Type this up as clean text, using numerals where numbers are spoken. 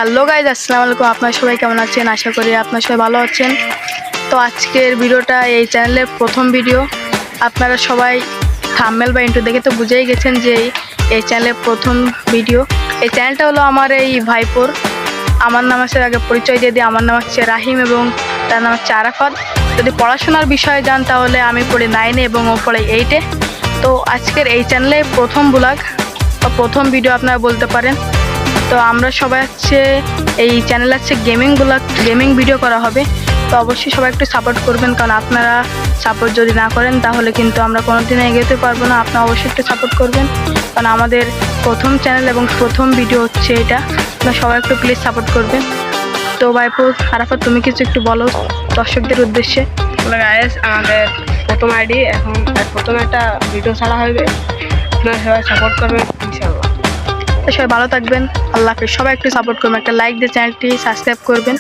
Hello guys, আসসালামু আলাইকুম। আপনারা সবাই কেমন আছেন? আশা করি আপনারা সবাই ভালো আছেন। তো আজকের ভিডিওটা এই চ্যানেলের প্রথম ভিডিও। আপনারা সবাই থাম্বনেল বা ইন্ট্রো দেখে তো বুঝেই গেছেন যে এই চ্যানেলের প্রথম ভিডিও। এই চ্যানেলটা হলো আমার এই ভাইপোর। আমার নাম আছে, আগে পরিচয় দিয়ে দিই। আমার নাম হচ্ছে রাহিম এবং তার নাম হচ্ছে আরাফাত। যদি পড়াশোনার বিষয়ে যান তাহলে আমি পড়ি 9-এ এবং ও পড়ে 8-এ। তো আজকের এই চ্যানেলে প্রথম ব্লগ বা প্রথম ভিডিও আপনারা বলতে পারেন। তো আমরা সবাই হচ্ছে এই চ্যানেলে হচ্ছে গেমিং ভিডিও করা হবে। তো অবশ্যই সবাই একটু সাপোর্ট করবেন, কারণ আপনারা সাপোর্ট যদি না করেন তাহলে কিন্তু আমরা কোনোদিনও এগোতে পারবো না। আপনারা অবশ্যই একটু সাপোর্ট করবেন, কারণ আমাদের প্রথম চ্যানেল এবং প্রথম ভিডিও হচ্ছে এটা। আপনারা সবাই একটু প্লিজ সাপোর্ট করবেন। তো ভাইপো আরাফাত, তুমি কিছু একটু বলো দর্শকদের উদ্দেশ্যে। গাইস, আমাদের প্রথম আইডি, এখন প্রথম একটা ভিডিও ছাড়া হবে। আপনারা সবাই সাপোর্ট করবেন ইনশাআল্লাহ। সবাই ভালো থাকবেন। আল্লাহ হাফেজ। সবাই একটু সাপোর্ট করবেন, একটা লাইক দিয়ে চ্যানেলটি সাবস্ক্রাইব করবেন।